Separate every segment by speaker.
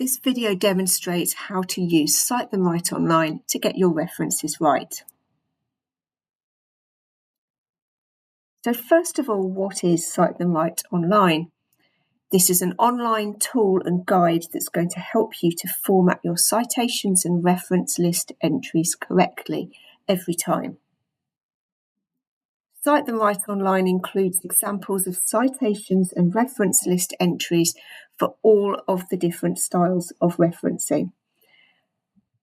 Speaker 1: This video demonstrates how to use Cite them Right online to get your references right. So first of all, what is Cite them Right online? This is an online tool and guide that's going to help you to format your citations and reference list entries correctly every time. Cite them Right online includes examples of citations and reference list entries for all of the different styles of referencing.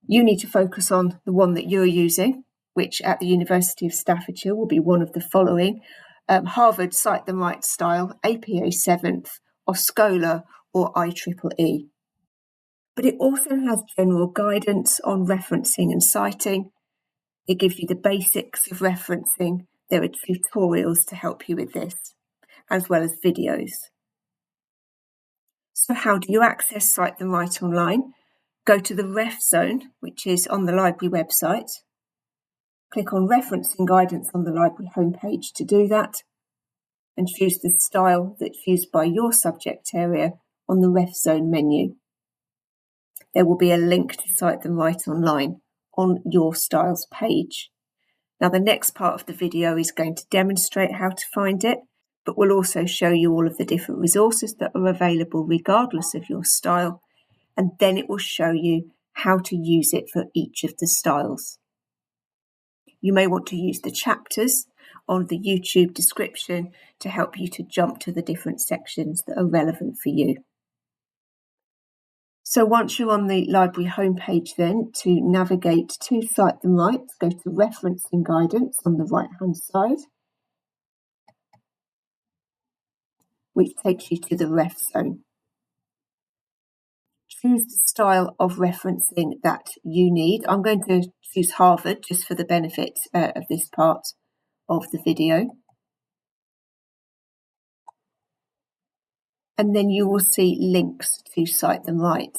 Speaker 1: You need to focus on the one that you're using, which at the University of Staffordshire will be one of the following: Harvard Cite them Right style, APA 7th, OSCOLA or IEEE. But it also has general guidance on referencing and citing. It gives you the basics of referencing. There are tutorials to help you with this, as well as videos. So how do you access Cite them Right online? Go to the Ref Zone, which is on the library website. Click on Referencing Guidance on the library homepage to do that, and choose the style that's used by your subject area on the Ref Zone menu. There will be a link to Cite them Right online on your styles page. Now, the next part of the video is going to demonstrate how to find it, but we'll also show you all of the different resources that are available regardless of your style, and then it will show you how to use it for each of the styles. You may want to use the chapters on the YouTube description to help you to jump to the different sections that are relevant for you. So once you're on the library homepage, then to navigate to Cite them Right, go to Referencing Guidance on the right-hand side, which takes you to the Ref Zone. Choose the style of referencing that you need. I'm going to choose Harvard just for the benefit of this part of the video. And then you will see links to Cite them Right.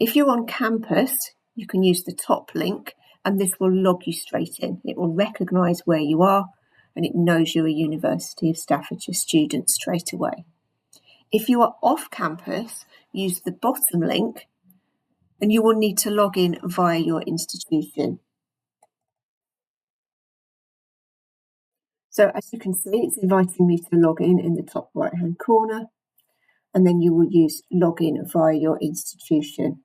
Speaker 1: If you're on campus, you can use the top link and this will log you straight in. It will recognise where you are and it knows you're a University of Staffordshire student straight away. If you are off campus, use the bottom link and you will need to log in via your institution. So as you can see, it's inviting me to log in the top right-hand corner. And then you will use login via your institution.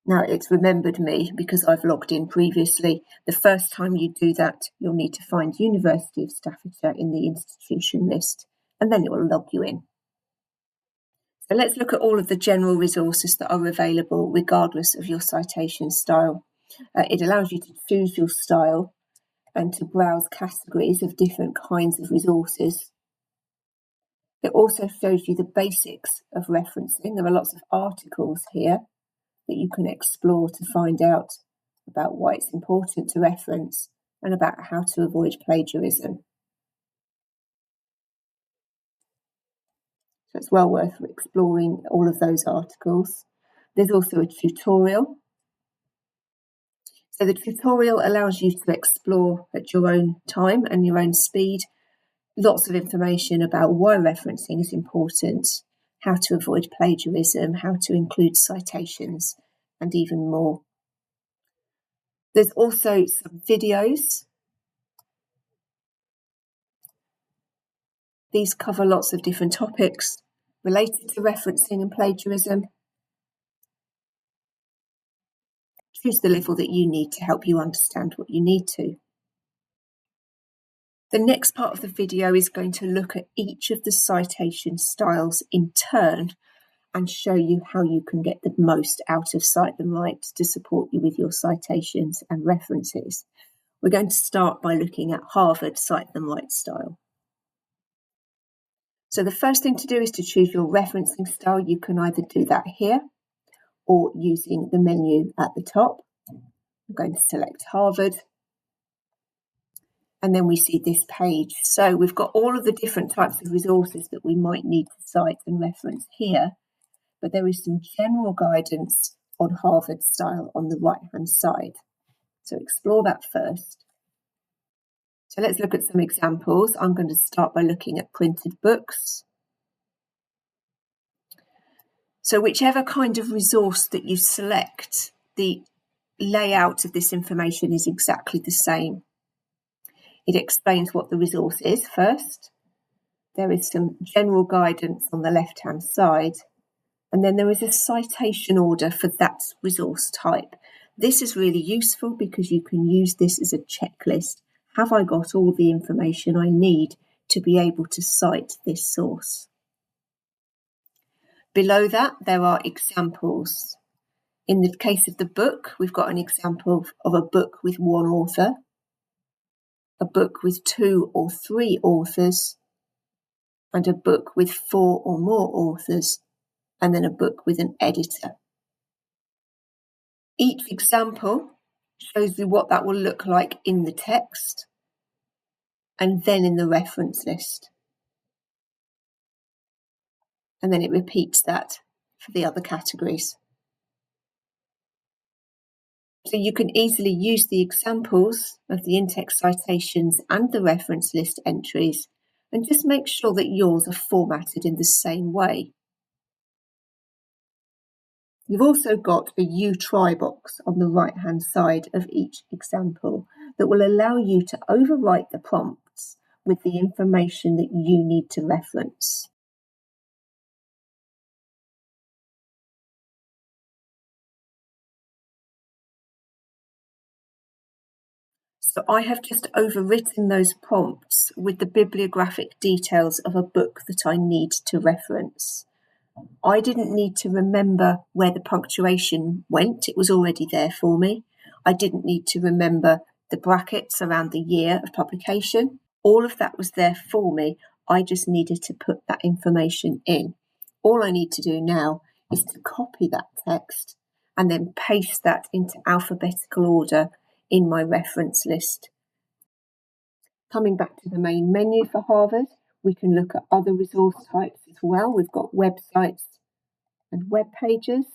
Speaker 1: Now it's remembered me because I've logged in previously. The first time you do that, you'll need to find University of Staffordshire in the institution list, and then it will log you in. So let's look at all of the general resources that are available regardless of your citation style. It allows you to choose your style and to browse categories of different kinds of resources. It also shows you the basics of referencing. There are lots of articles here that you can explore to find out about why it's important to reference and about how to avoid plagiarism. So it's well worth exploring all of those articles. There's also a tutorial. So the tutorial allows you to explore at your own time and your own speed. Lots of information about why referencing is important, how to avoid plagiarism, how to include citations, and even more. There's also some videos. These cover lots of different topics related to referencing and plagiarism. Choose the level that you need to help you understand what you need to. The next part of the video is going to look at each of the citation styles in turn and show you how you can get the most out of Cite them Right to support you with your citations and references. We're going to start by looking at Harvard Cite them Right style. So the first thing to do is to choose your referencing style. You can either do that here or using the menu at the top. I'm going to select Harvard. And then we see this page. So we've got all of the different types of resources that we might need to cite and reference here, but there is some general guidance on Harvard style on the right-hand side. So explore that first. So let's look at some examples. I'm going to start by looking at printed books. So whichever kind of resource that you select, the layout of this information is exactly the same. It explains what the resource is first. There is some general guidance on the left-hand side, and then there is a citation order for that resource type. This is really useful because you can use this as a checklist. Have I got all the information I need to be able to cite this source? Below that, there are examples. In the case of the book, we've got an example of a book with one author, a book with 2 or 3 authors, and a book with 4 or more authors, and then a book with an editor. Each example shows you what that will look like in the text and then in the reference list. And then it repeats that for the other categories. So you can easily use the examples of the in-text citations and the reference list entries and just make sure that yours are formatted in the same way. You've also got a You Try box on the right-hand side of each example that will allow you to overwrite the prompts with the information that you need to reference. So I have just overwritten those prompts with the bibliographic details of a book that I need to reference. I didn't need to remember where the punctuation went. It was already there for me. I didn't need to remember the brackets around the year of publication. All of that was there for me. I just needed to put that information in. All I need to do now is to copy that text and then paste that into alphabetical order in my reference list. Coming back to the main menu for Harvard, we can look at other resource types as well. We've got websites and web pages.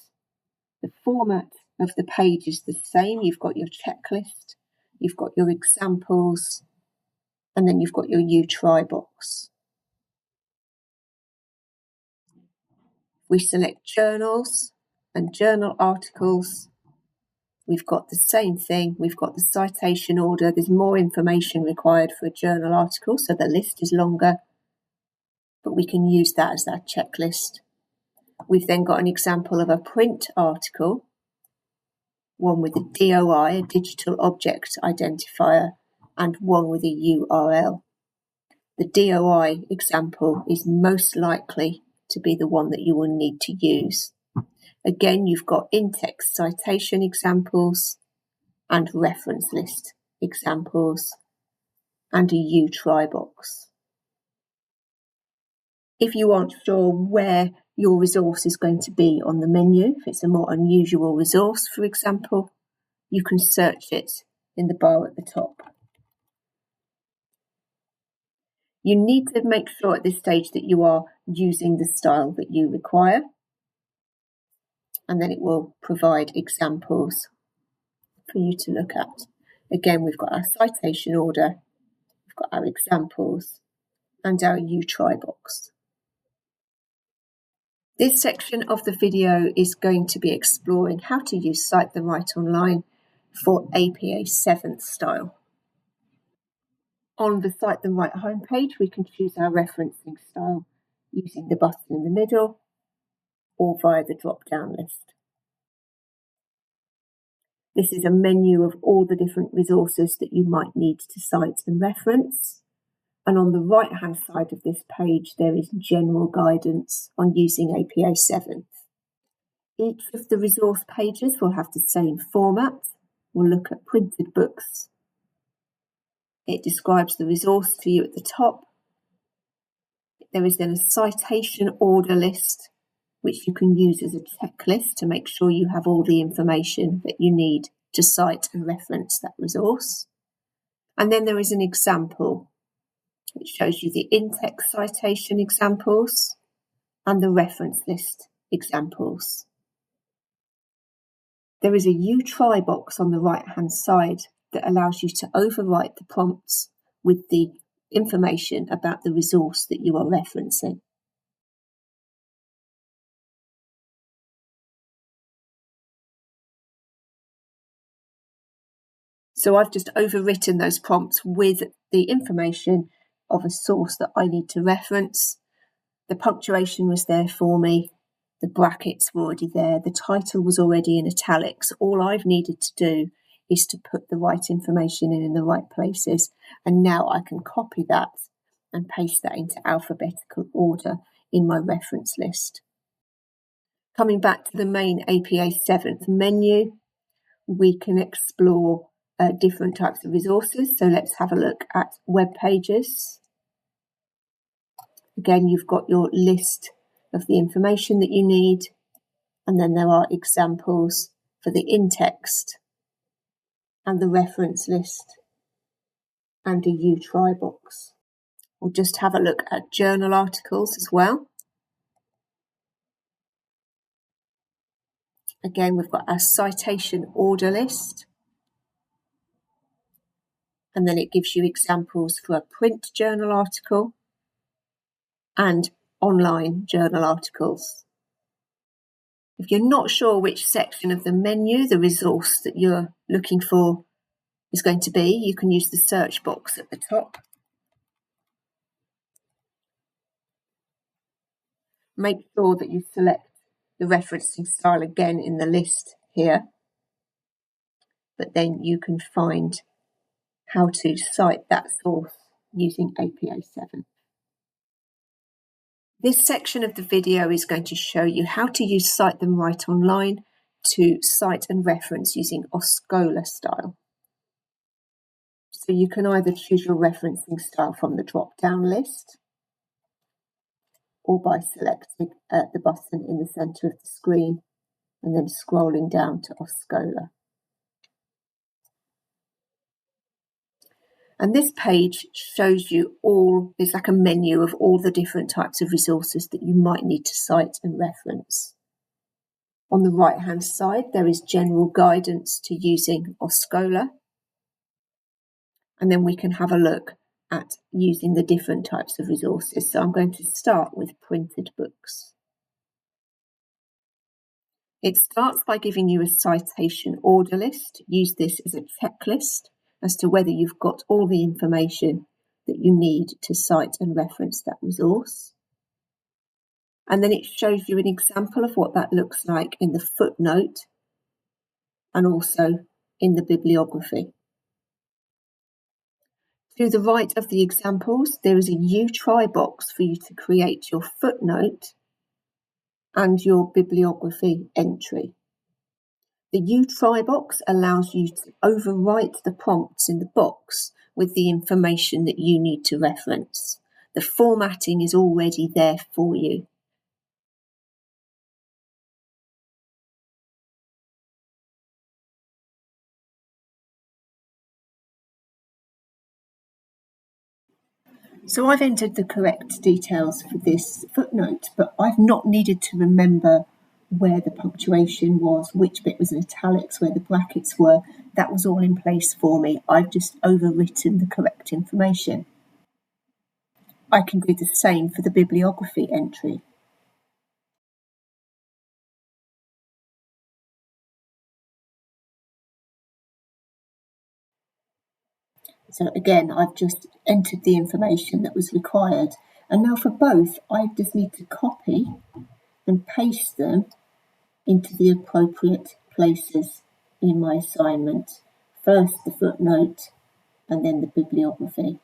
Speaker 1: The format of the page is the same. You've got your checklist, you've got your examples, and then you've got your You Try box. We select journals and journal articles. We've got the same thing. We've got the citation order. There's more information required for a journal article, so the list is longer, but we can use that as that checklist. We've then got an example of a print article, one with a DOI, a digital object identifier, and one with a URL. The DOI example is most likely to be the one that you will need to use. Again, you've got in-text citation examples and reference list examples and a You Try box. If you aren't sure where your resource is going to be on the menu, if it's a more unusual resource, for example, you can search it in the bar at the top. You need to make sure at this stage that you are using the style that you require, and then it will provide examples for you to look at. Again, we've got our citation order, we've got our examples, and our You Try box. This section of the video is going to be exploring how to use Cite the Right Online for APA 7th style. On the Cite the Right homepage, we can choose our referencing style using the button in the middle or via the drop-down list. This is a menu of all the different resources that you might need to cite and reference. And on the right-hand side of this page, there is general guidance on using APA 7th. Each of the resource pages will have the same format. We'll look at printed books. It describes the resource to you at the top. There is then a citation order list, which you can use as a checklist to make sure you have all the information that you need to cite and reference that resource. And then there is an example, which shows you the in-text citation examples and the reference list examples. There is a You Try box on the right-hand side that allows you to overwrite the prompts with the information about the resource that you are referencing. So I've just overwritten those prompts with the information of a source that I need to reference. The punctuation was there for me. The brackets were already there. The title was already in italics. All I've needed to do is to put the right information in the right places. And now I can copy that and paste that into alphabetical order in my reference list. Coming back to the main APA 7th menu, we can explore different types of resources. So let's have a look at web pages. Again, you've got your list of the information that you need, and then there are examples for the in-text and the reference list and a U try box. We'll just have a look at journal articles as well. Again, we've got our citation order list, and then it gives you examples for a print journal article and online journal articles. If you're not sure which section of the menu the resource that you're looking for is going to be, you can use the search box at the top. Make sure that you select the referencing style again in the list here, but then you can find how to cite that source using APA 7. This section of the video is going to show you how to use Cite Them Right Online to cite and reference using OSCOLA style. So you can either choose your referencing style from the drop-down list or by selecting the button in the centre of the screen and then scrolling down to OSCOLA. And this page shows you it's like a menu of all the different types of resources that you might need to cite and reference. On the right-hand side, there is general guidance to using OSCOLA. And then we can have a look at using the different types of resources. So I'm going to start with printed books. It starts by giving you a citation order list. Use this as a checklist as to whether you've got all the information that you need to cite and reference that resource. And then it shows you an example of what that looks like in the footnote and also in the bibliography. To the right of the examples, there is a U try box for you to create your footnote and your bibliography entry. The U try box allows you to overwrite the prompts in the box with the information that you need to reference. The formatting is already there for you. So I've entered the correct details for this footnote, but I've not needed to remember where the punctuation was, which bit was in italics, where the brackets were. That was all in place for me. I've just overwritten the correct information. I can do the same for the bibliography entry. So again, I've just entered the information that was required. And now for both, I just need to copy and paste them into the appropriate places in my assignment. First the footnote and then the bibliography.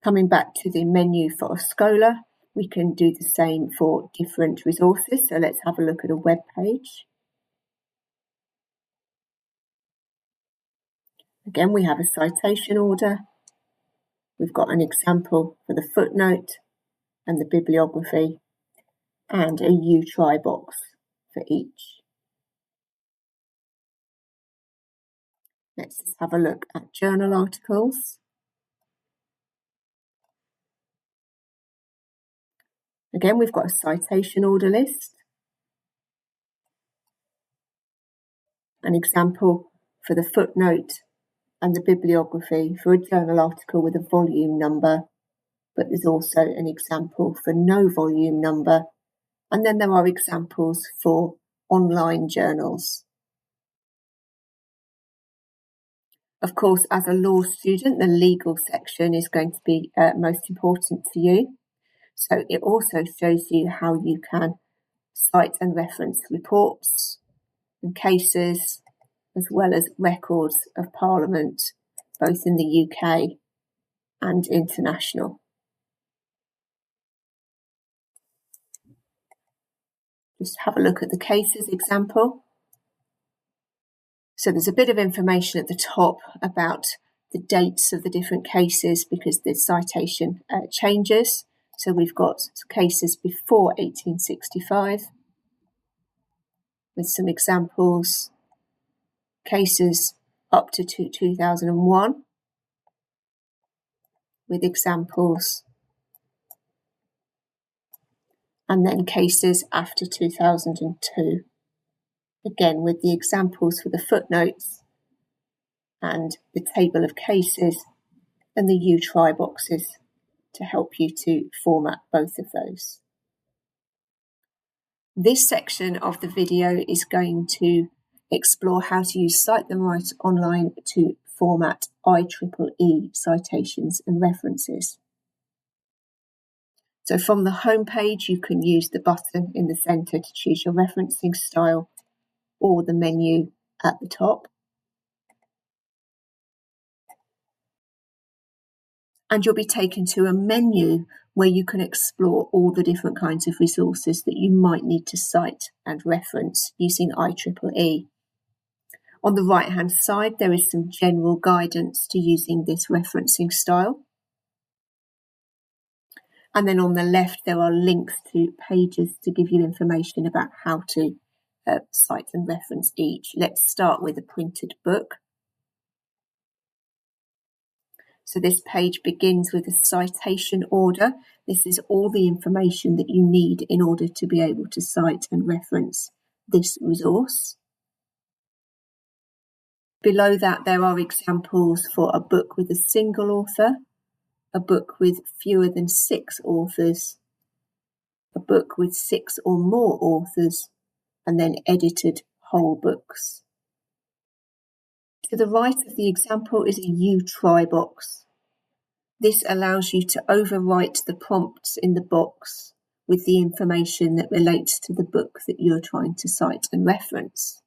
Speaker 1: Coming back to the menu for OSCOLA, we can do the same for different resources. So let's have a look at a web page. Again, we have a citation order. We've got an example for the footnote and the bibliography and a U try box for each. Let's just have a look at journal articles. Again, we've got a citation order list, an example for the footnote and the bibliography for a journal article with a volume number, but there's also an example for no volume number. And then there are examples for online journals. Of course, as a law student, the legal section is going to be most important to you. So it also shows you how you can cite and reference reports and cases, as well as records of Parliament, both in the UK and international. Just have a look at the cases example. So there's a bit of information at the top about the dates of the different cases because the citation changes. So we've got cases before 1865 with some examples, cases up to 2001 with examples, and then cases after 2002. Again, with the examples for the footnotes and the table of cases and the U-try boxes to help you to format both of those. This section of the video is going to explore how to use Cite Them Right Online to format IEEE citations and references. So from the home page, you can use the button in the centre to choose your referencing style or the menu at the top. And you'll be taken to a menu where you can explore all the different kinds of resources that you might need to cite and reference using IEEE. On the right-hand side, there is some general guidance to using this referencing style. And then on the left, there are links to pages to give you information about how to cite and reference each. Let's start with a printed book. So this page begins with a citation order. This is all the information that you need in order to be able to cite and reference this resource. Below that, there are examples for a book with a single author, a book with fewer than 6 authors, a book with 6 or more authors, and then edited whole books. To the right of the example is a U-try box. This allows you to overwrite the prompts in the box with the information that relates to the book that you're trying to cite and reference.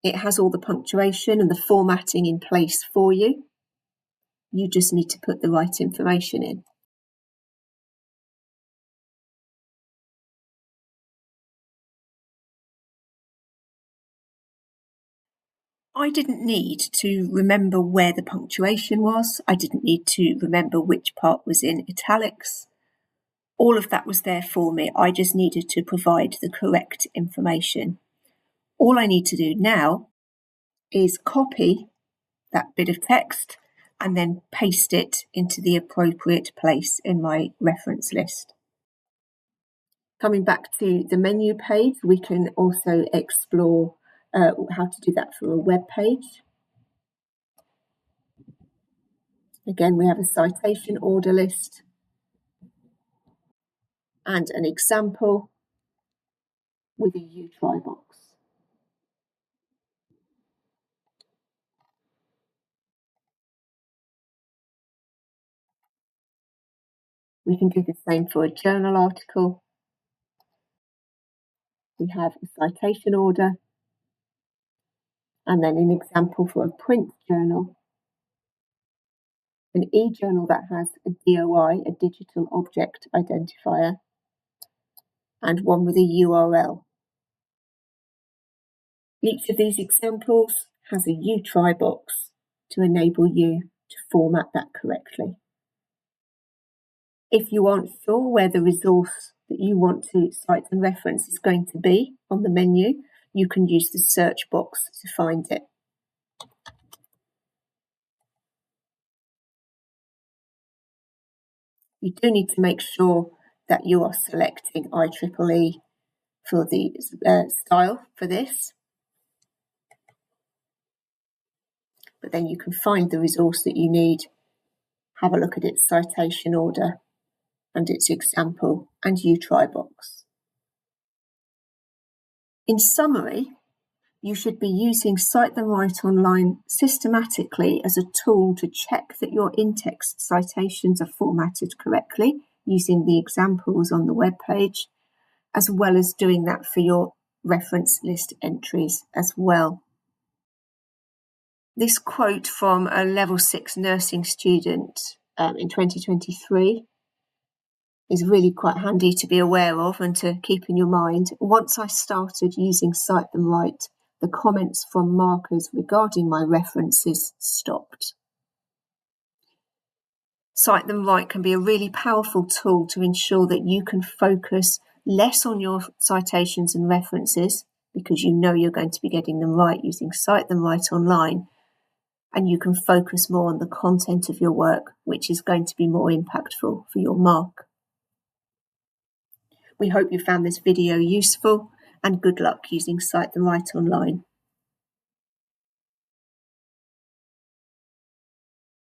Speaker 1: It has all the punctuation and the formatting in place for you. You just need to put the right information in. I didn't need to remember where the punctuation was. I didn't need to remember which part was in italics. All of that was there for me. I just needed to provide the correct information. All I need to do now is copy that bit of text and then paste it into the appropriate place in my reference list. Coming back to the menu page, we can also explore how to do that for a web page. Again, we have a citation order list and an example with a U-try box. We can do the same for a journal article. We have a citation order and then an example for a print journal, an e-journal that has a DOI, a digital object identifier, and one with a URL. Each of these examples has a U-try box to enable you to format that correctly. If you aren't sure where the resource that you want to cite and reference is going to be on the menu, you can use the search box to find it. You do need to make sure that you are selecting IEEE for the style for this. But then you can find the resource that you need, have a look at its citation order and its example and U-try box. In summary, You should be using Cite Them Right Online systematically as a tool to check that your in-text citations are formatted correctly using the examples on the web page, as well as doing that for your reference list entries as well. This quote from a level 6 nursing student in 2023 is really quite handy to be aware of and to keep in your mind. Once I started using Cite Them Right, the comments from markers regarding my references stopped. Cite Them Right can be a really powerful tool to ensure that you can focus less on your citations and references because you know you're going to be getting them right using Cite Them Right Online, and you can focus more on the content of your work, which is going to be more impactful for your mark. We hope you found this video useful, and good luck using Cite Them Right Online.